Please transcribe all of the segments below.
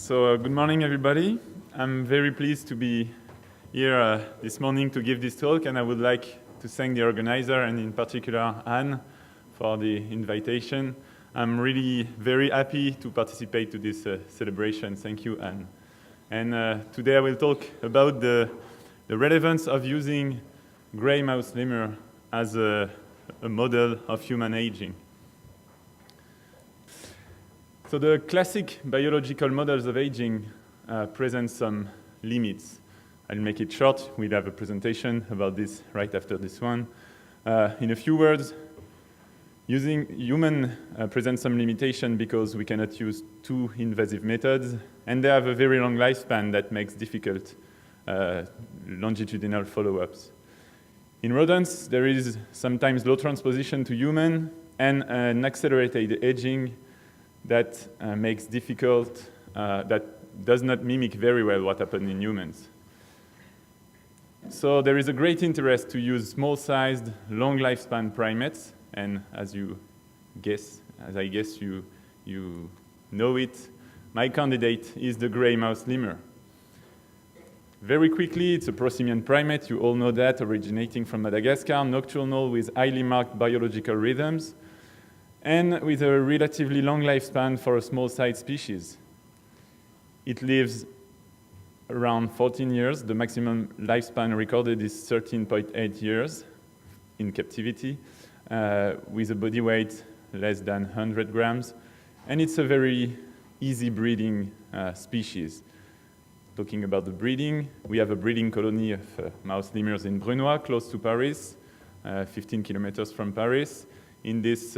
Good morning, everybody. I'm very pleased to be here this morning to give this talk, and I would like to thank the organizer, and in particular Anne, for the invitation. I'm really very happy to participate to this celebration. Thank you, Anne. And today I will talk about the relevance of using gray mouse lemur as a model of human aging. So the classic biological models of aging present some limits. I'll make it short. We'll have a presentation about this right after this one. In a few words, using human presents some limitation because we cannot use too invasive methods, and they have a very long lifespan that makes difficult longitudinal follow-ups. In rodents, there is sometimes low transposition to human and an accelerated aging that makes difficult, that does not mimic very well what happened in humans. So there is a great interest to use small-sized, long lifespan primates, and as I guess you know it, my candidate is the gray mouse lemur. Very quickly, it's a prosimian primate, you all know that, originating from Madagascar, nocturnal with highly marked biological rhythms, and with a relatively long lifespan for a small-sized species. It lives around 14 years. The maximum lifespan recorded is 13.8 years in captivity, with a body weight less than 100 grams. And it's a very easy breeding species. Talking about the breeding, we have a breeding colony of mouse lemurs in Brunoy, close to Paris, 15 kilometers from Paris, in this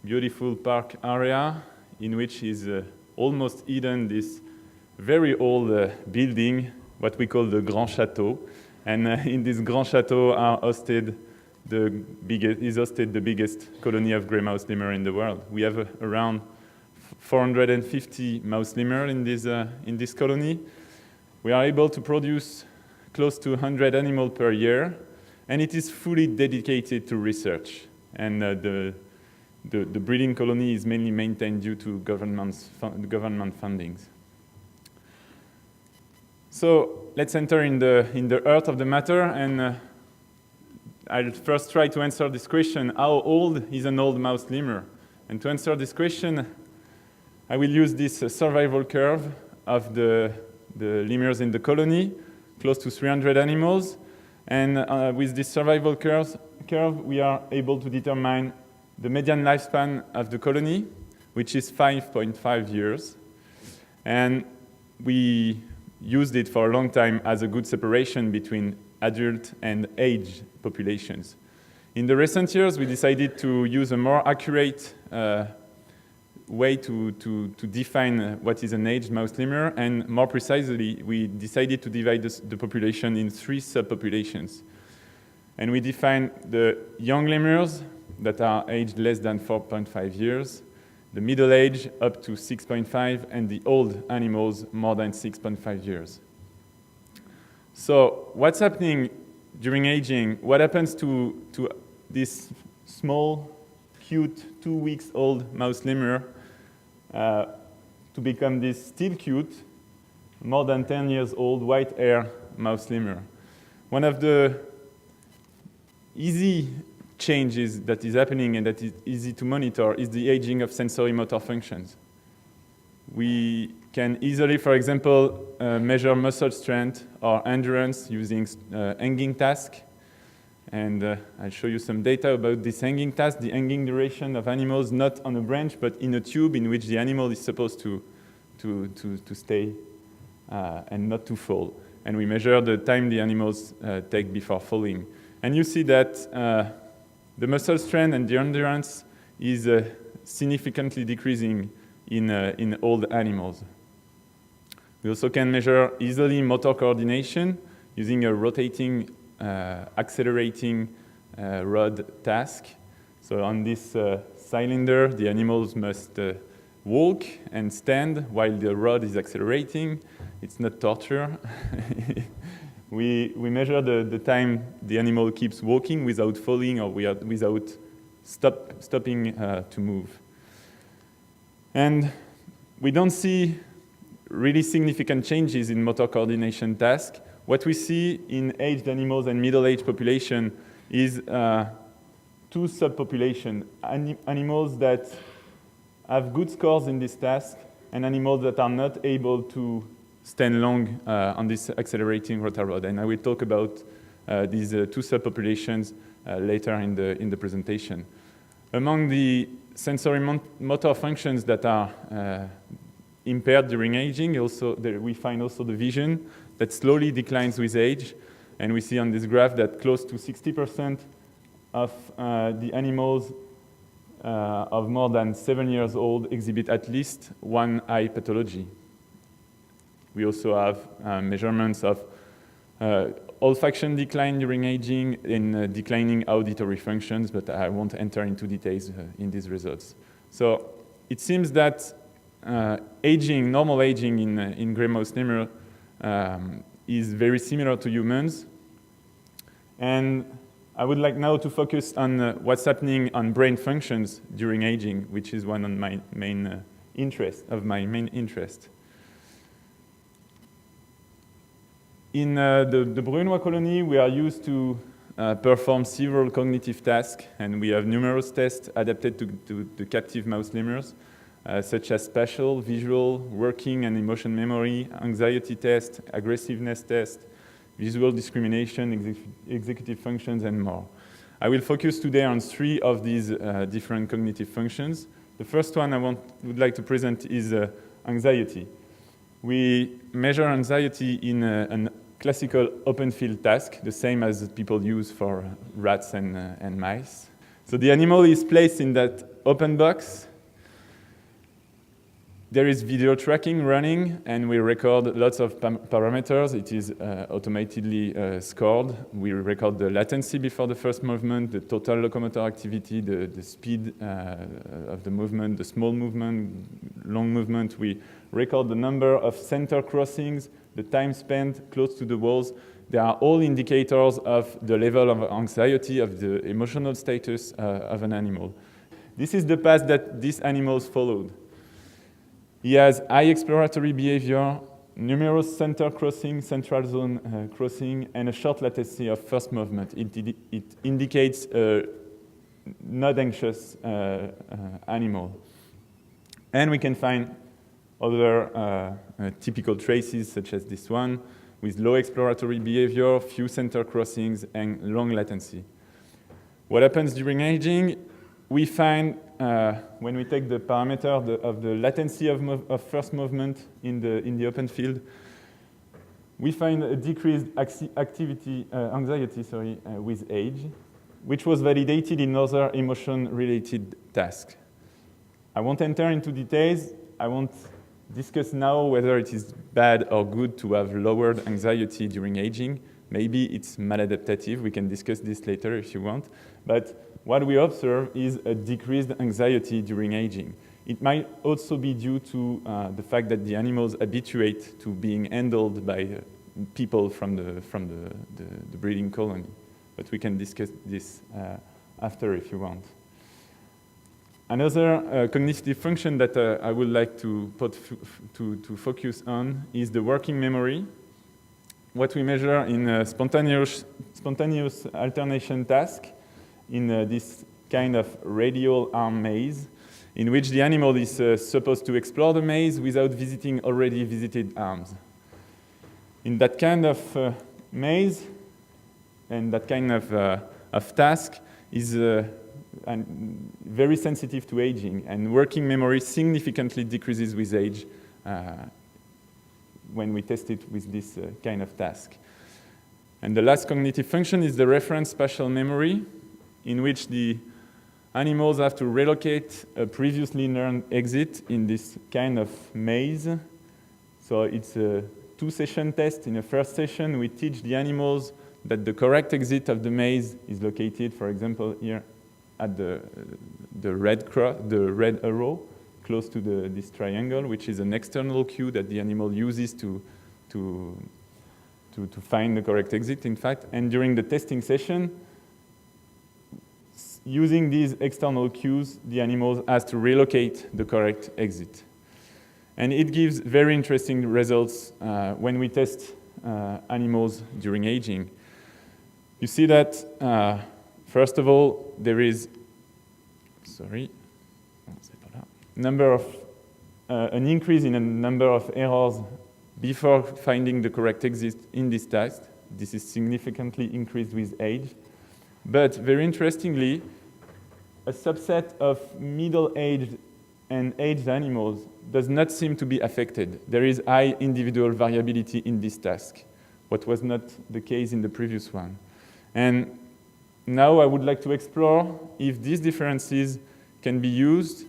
beautiful park area in which is almost hidden this very old building, what we call the Grand Château. And in this Grand Château is hosted the biggest colony of gray mouse lemur in the world. We have around 450 mouse lemur in this colony. We are able to produce close to 100 animals per year, and it is fully dedicated to research. And the breeding colony is mainly maintained due to government fundings. So let's enter in the heart of the matter, and I'll first try to answer this question: how old is an old mouse lemur? And to answer this question, I will use this survival curve of the lemurs in the colony, close to 300 animals, and with this survival curve, we are able to determine the median lifespan of the colony, which is 5.5 years. And we used it for a long time as a good separation between adult and aged populations. In the recent years, we decided to use a more accurate way to define what is an aged mouse lemur, and more precisely, we decided to divide the population in 3 subpopulations. And we define the young lemurs that are aged less than 4.5 years, the middle age up to 6.5, and the old animals more than 6.5 years. So what's happening during aging? What happens to this small, cute, 2 weeks old mouse lemur to become this still cute, more than 10 years old, white hair mouse lemur? One of the easy changes that is happening and that is easy to monitor is the aging of sensory motor functions. We can easily, for example, measure muscle strength or endurance using hanging task. And I'll show you some data about this hanging task, the hanging duration of animals not on a branch but in a tube in which the animal is supposed to stay and not to fall. And we measure the time the animals take before falling. And you see that the muscle strength and the endurance is significantly decreasing in old animals. We also can measure easily motor coordination using a rotating, accelerating rod task. So on this cylinder, the animals must walk and stand while the rod is accelerating. It's not torture. We measure the time the animal keeps walking without falling or without stopping to move. And we don't see really significant changes in motor coordination tasks. What we see in aged animals and middle-aged population is two subpopulations, animals that have good scores in this task and animals that are not able to stand long on this accelerating rotor rod. And I will talk about these two subpopulations later in the presentation. Among the sensory motor functions that are impaired during aging, we find also the vision that slowly declines with age. And we see on this graph that close to 60% of the animals of more than 7 years old exhibit at least one eye pathology. We also have measurements of olfaction decline during aging and declining auditory functions, but I won't enter into details in these results. So it seems that normal aging in gray mouse lemur is very similar to humans. And I would like now to focus on what's happening on brain functions during aging, which is one of my main interest. In the Brunoy colony, we are used to perform several cognitive tasks, and we have numerous tests adapted to the captive mouse lemurs, such as spatial, visual, working and emotion memory, anxiety test, aggressiveness test, visual discrimination, executive functions, and more. I will focus today on 3 of these different cognitive functions. The first one I would like to present is anxiety. We measure anxiety in an classical open field task, the same as people use for rats and mice. So the animal is placed in that open box. There is video tracking running, and we record lots of parameters. It is automatically scored. We record the latency before the first movement, the total locomotor activity, the speed of the movement, the small movement, long movement. We record the number of center crossings, the time spent close to the walls. They are all indicators of the level of anxiety, of the emotional status of an animal. This is the path that these animals followed. He has high exploratory behavior, numerous center crossing, central zone crossing, and a short latency of first movement. It indicates a not anxious animal. And we can find other typical traces, such as this one, with low exploratory behavior, few center crossings, and long latency. What happens during aging? We find, when we take the parameter of the latency of first movement in the open field, we find a decreased anxiety with age, which was validated in other emotion-related tasks. I won't enter into details. I won't discuss now whether it is bad or good to have lowered anxiety during aging. Maybe it's maladaptive. We can discuss this later if you want. But what we observe is a decreased anxiety during aging. It might also be due to the fact that the animals habituate to being handled by people from the breeding colony. But we can discuss this after if you want. Another cognitive function that I would like to focus on is the working memory. What we measure in a spontaneous alternation task in this kind of radial arm maze, in which the animal is supposed to explore the maze without visiting already visited arms. In that kind of maze and that kind of task is very sensitive to aging, and working memory significantly decreases with age when we test it with this kind of task. And the last cognitive function is the reference spatial memory, in which the animals have to relocate a previously learned exit in this kind of maze. So it's a 2-session test. In the first session, we teach the animals that the correct exit of the maze is located, for example, here at the red arrow, close to this triangle, which is an external cue that the animal uses to find the correct exit, in fact. And during the testing session, using these external cues, the animals has to relocate the correct exit. And it gives very interesting results when we test animals during aging. You see that, first of all, there is, an increase in a number of errors before finding the correct exit in this test. This is significantly increased with age. But very interestingly, a subset of middle-aged and aged animals does not seem to be affected. There is high individual variability in this task, what was not the case in the previous one. And now I would like to explore if these differences can be used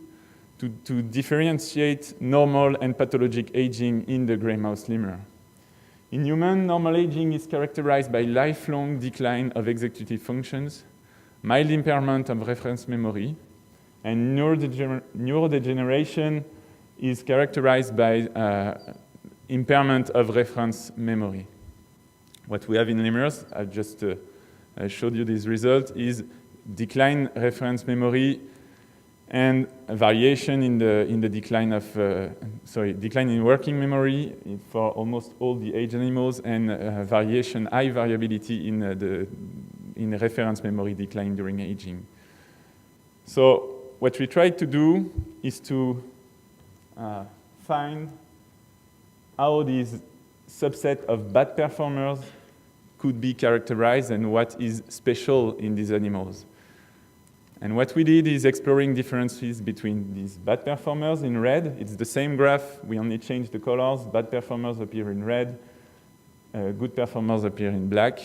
to differentiate normal and pathologic aging in the gray mouse lemur. In human, normal aging is characterized by lifelong decline of executive functions, mild impairment of reference memory, and neurodegeneration is characterized by impairment of reference memory. What we have in lemurs, I just showed you this result, is decline reference memory and variation in the decline of, decline in working memory for almost all the aged animals, and variation, high variability in reference memory decline during aging. So what we tried to do is to find how these subset of bad performers could be characterized and what is special in these animals. And what we did is exploring differences between these bad performers in red. It's the same graph, we only changed the colors. Bad performers appear in red, good performers appear in black.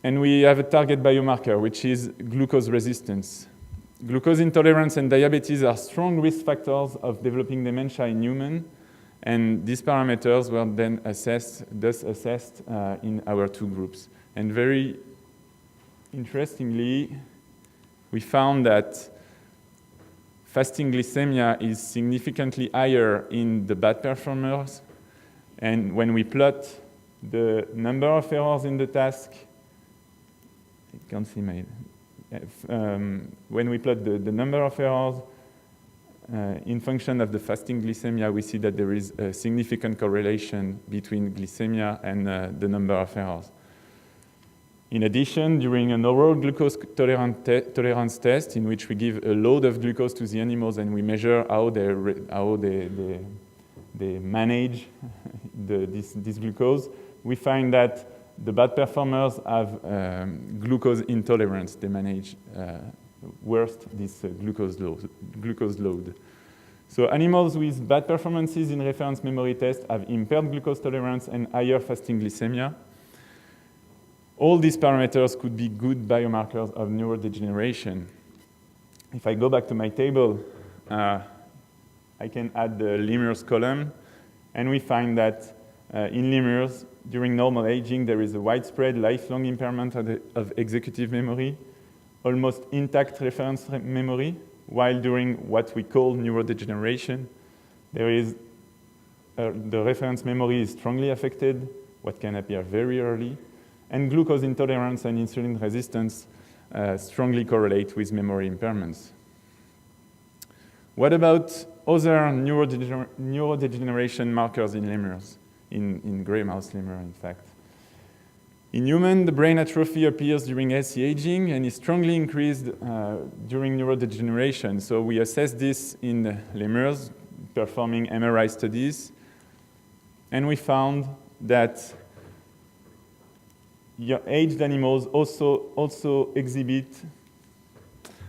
And we have a target biomarker, which is glucose resistance. Glucose intolerance and diabetes are strong risk factors of developing dementia in humans, and these parameters were then assessed in our two groups. And very interestingly, we found that fasting glycemia is significantly higher in the bad performers, and when we plot the number of errors in the task, I can't see my, when we plot the number of errors in function of the fasting glycemia, we see that there is a significant correlation between glycemia and the number of errors. In addition, during an oral glucose tolerance test, in which we give a load of glucose to the animals and we measure how they manage this glucose, we find that the bad performers have glucose intolerance. They manage worst this glucose load. So animals with bad performances in reference memory test have impaired glucose tolerance and higher fasting glycemia. All these parameters could be good biomarkers of neurodegeneration. If I go back to my table, I can add the lemurs column, and we find that in lemurs, during normal aging, there is a widespread lifelong impairment of executive memory, almost intact reference memory, while during what we call neurodegeneration, there is the reference memory is strongly affected, what can appear very early, and glucose intolerance and insulin resistance strongly correlate with memory impairments. What about other neurodegeneration markers in lemurs, in gray mouse lemur, in fact? In human, the brain atrophy appears during healthy aging and is strongly increased during neurodegeneration. So we assessed this in lemurs performing MRI studies, and we found that aged animals also exhibit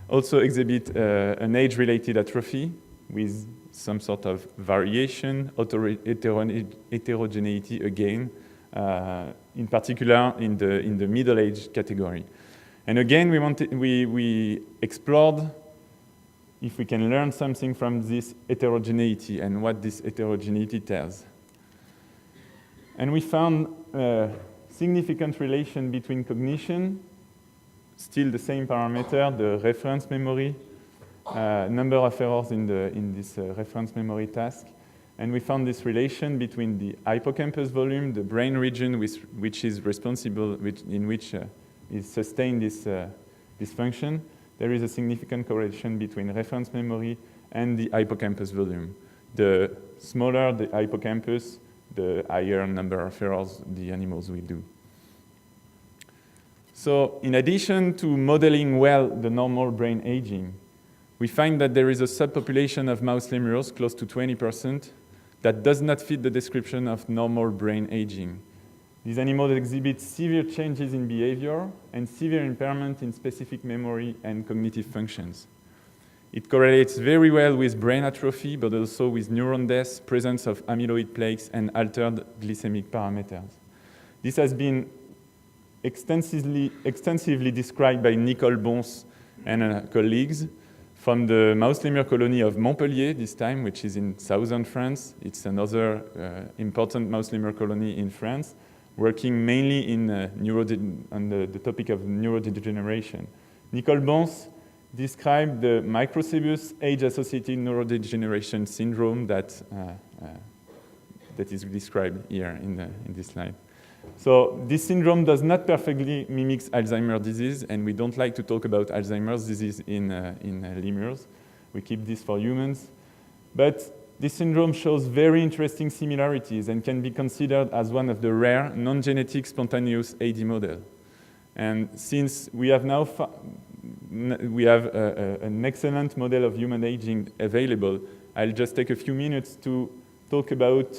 an age-related atrophy with some sort of variation, heterogeneity again, in particular in the middle-aged category. And again, we explored if we can learn something from this heterogeneity and what this heterogeneity tells. And we found significant relation between cognition, still the same parameter, the reference memory, number of errors in this reference memory task. And we found this relation between the hippocampus volume, the brain region which is responsible, in which is sustained this function. There is a significant correlation between reference memory and the hippocampus volume. The smaller the hippocampus, the higher number of errors the animals will do. So in addition to modeling well the normal brain aging, we find that there is a subpopulation of mouse lemurs, close to 20%, that does not fit the description of normal brain aging. These animals exhibit severe changes in behavior and severe impairment in specific memory and cognitive functions. It correlates very well with brain atrophy, but also with neuron death, presence of amyloid plaques, and altered glycemic parameters. This has been extensively described by Nicole Bons and colleagues from the mouse lemur colony of Montpellier this time, which is in southern France. It's another important mouse lemur colony in France, working mainly in on the topic of neurodegeneration. Nicole Bons described the Microcebus age-associated neurodegeneration syndrome that is described here in this slide. So this syndrome does not perfectly mimic Alzheimer's disease, and we don't like to talk about Alzheimer's disease in lemurs. We keep this for humans. But this syndrome shows very interesting similarities and can be considered as one of the rare non-genetic spontaneous AD models. And since we have now an excellent model of human aging available, I'll just take a few minutes to talk about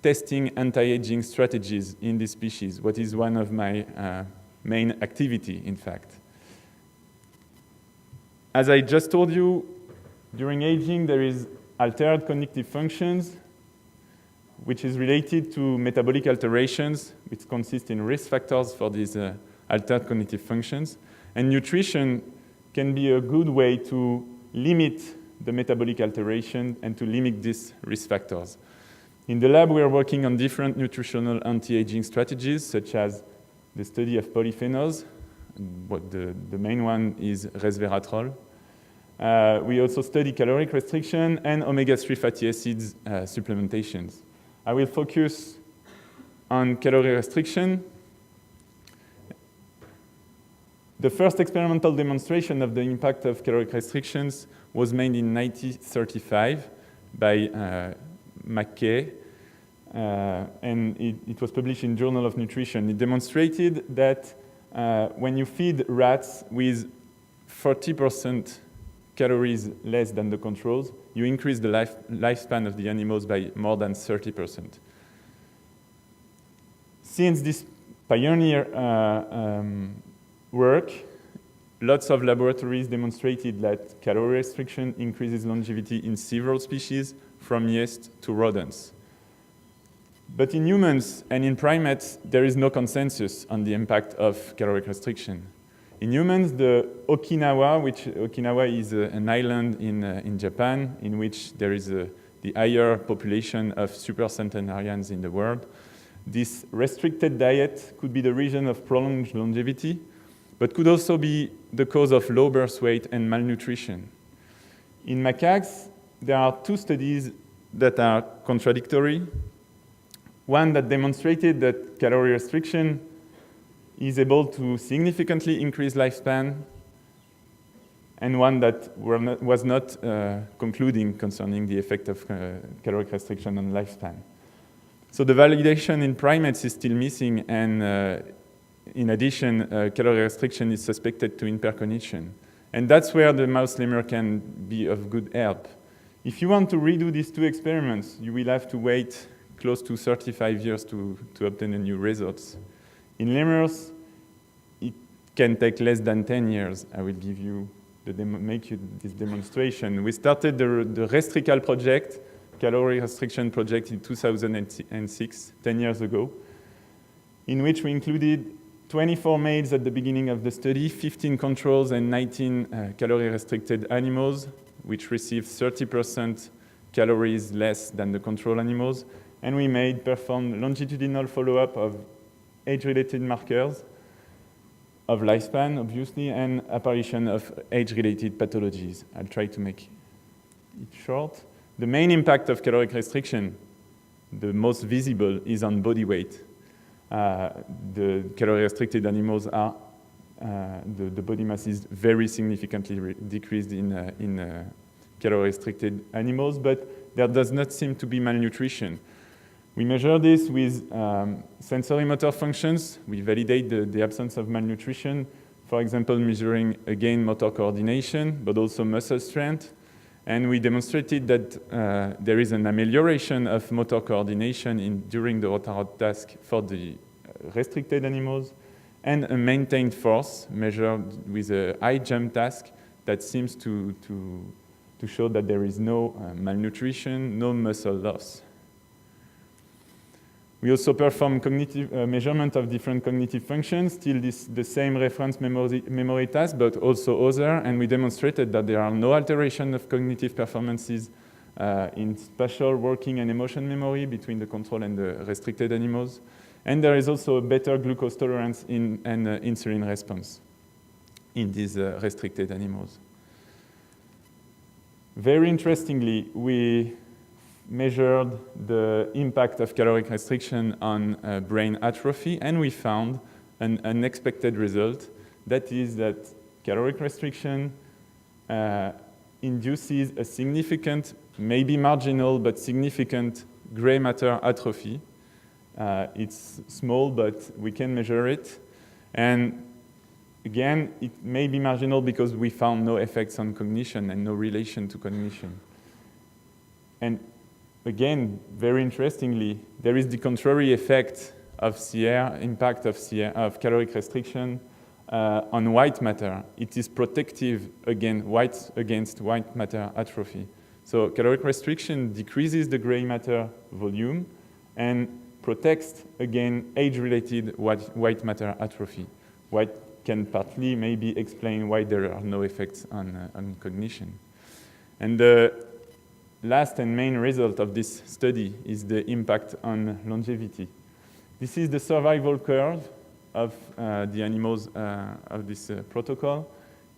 testing anti-aging strategies in this species, what is one of my main activity, in fact. As I just told you, during aging, there is altered cognitive functions, which is related to metabolic alterations, which consist in risk factors for these altered cognitive functions. And nutrition can be a good way to limit the metabolic alteration and to limit these risk factors. In the lab, we are working on different nutritional anti-aging strategies, such as the study of polyphenols. The main one is resveratrol. We also study caloric restriction and omega-3 fatty acids supplementations. I will focus on calorie restriction. The first experimental demonstration of the impact of caloric restrictions was made in 1935 by McKay, and it was published in Journal of Nutrition. It demonstrated that when you feed rats with 40% calories less than the controls, you increase the lifespan of the animals by more than 30%. Since this pioneer work, lots of laboratories demonstrated that calorie restriction increases longevity in several species, from yeast to rodents. But in humans and in primates, there is no consensus on the impact of caloric restriction. In humans, the Okinawa is an island in Japan, in which there is the higher population of supercentenarians in the world. This restricted diet could be the reason of prolonged longevity, but could also be the cause of low birth weight and malnutrition. In macaques, there are two studies that are contradictory. One that demonstrated that calorie restriction is able to significantly increase lifespan, and one that was not concluding concerning the effect of caloric restriction on lifespan. So the validation in primates is still missing, and in addition, calorie restriction is suspected to impair cognition. And that's where the mouse lemur can be of good help. If you want to redo these two experiments, you will have to wait close to 35 years to obtain a new results. In lemurs, it can take less than 10 years. I will give you this demonstration. We started the RESTRIKAL project, calorie restriction project, in 2006, 10 years ago, in which we included 24 males at the beginning of the study, 15 controls, and 19 calorie-restricted animals, which received 30% calories less than the control animals. And we performed longitudinal follow-up of age-related markers of lifespan, obviously, and apparition of age-related pathologies. I'll try to make it short. The main impact of caloric restriction, the most visible, is on body weight. The calorie-restricted animals are, the body mass is very significantly decreased in calorie-restricted animals, but there does not seem to be malnutrition. We measure this with sensory motor functions. We validate the absence of malnutrition, for example, measuring, again, motor coordination, but also muscle strength. And we demonstrated that there is an amelioration of motor coordination during the rota-rot task for the restricted animals, and a maintained force measured with a high jump task that seems to show that there is no malnutrition, no muscle loss. We also perform cognitive measurement of different cognitive functions, still the same reference memory task, but also other, and we demonstrated that there are no alteration of cognitive performances in spatial, working, and emotion memory between the control and the restricted animals. And there is also a better glucose tolerance and insulin response in these restricted animals. Very interestingly, we measured the impact of caloric restriction on brain atrophy, and we found an unexpected result. That is that caloric restriction induces a significant, maybe marginal, but significant gray matter atrophy. It's small, but we can measure it. And again, it may be marginal because we found no effects on cognition and no relation to cognition. And again, very interestingly, there is the contrary effect of CR, impact of caloric restriction on white matter. It is protective against white matter atrophy. So caloric restriction decreases the gray matter volume and protects, again, age-related white matter atrophy. What can partly maybe explain why there are no effects on cognition. And the last and main result of this study is the impact on longevity. This is the survival curve of the animals of this protocol.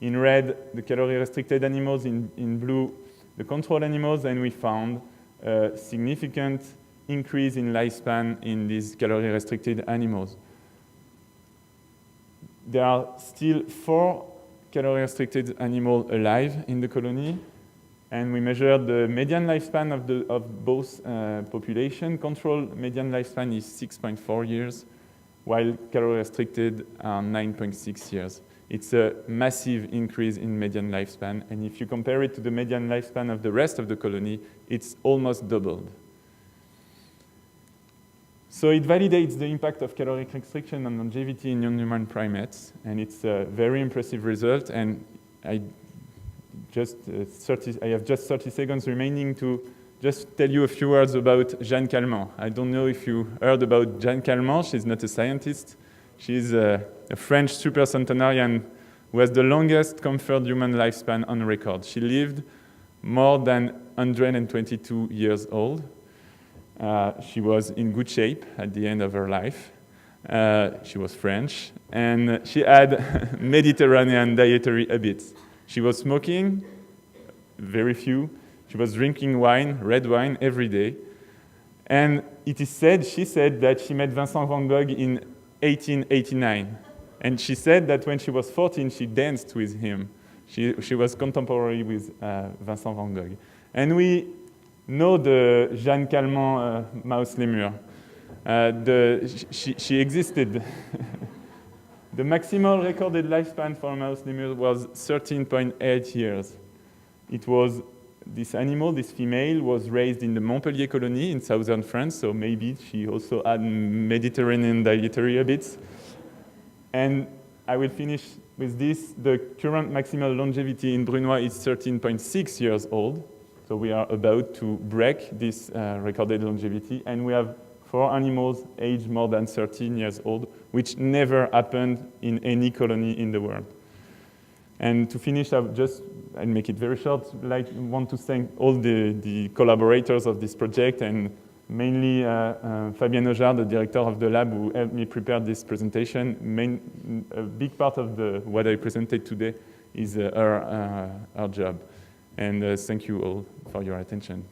In red, the calorie-restricted animals, in blue, the control animals, and we found a significant increase in lifespan in these calorie-restricted animals. There are still 4 calorie-restricted animals alive in the colony, and we measured the median lifespan of both populations. Control median lifespan is 6.4 years, while calorie-restricted are 9.6 years. It's a massive increase in median lifespan, and if you compare it to the median lifespan of the rest of the colony, it's almost doubled. So it validates the impact of caloric restriction on longevity in non-human primates, and it's a very impressive result. And I have just 30 seconds remaining to just tell you a few words about Jeanne Calment. I don't know if you heard about Jeanne Calment. She's not a scientist. She's a French supercentenarian who has the longest conferred human lifespan on record. She lived more than 122 years old. She was in good shape at the end of her life. She was French, and she had Mediterranean dietary habits. She was smoking, very few. She was drinking wine, red wine, every day. And it is said, she said that she met Vincent van Gogh in 1889. And she said that when she was 14, she danced with him. She was contemporary with Vincent van Gogh. And we know the Jeanne Calment mouse lemur. She existed. The maximal recorded lifespan for a mouse lemur was 13.8 years. It was this animal, this female, was raised in the Montpellier colony in southern France, so maybe she also had Mediterranean dietary habits. And I will finish with this. The current maximal longevity in Brunoy is 13.6 years old. So we are about to break this recorded longevity, and we have 4 animals aged more than 13 years old, which never happened in any colony in the world. And to finish, I'll make it very short, want to thank all the collaborators of this project, and mainly Fabien Pifferi, the director of the lab, who helped me prepare this presentation. A big part of what I presented today is our job. And thank you all for your attention.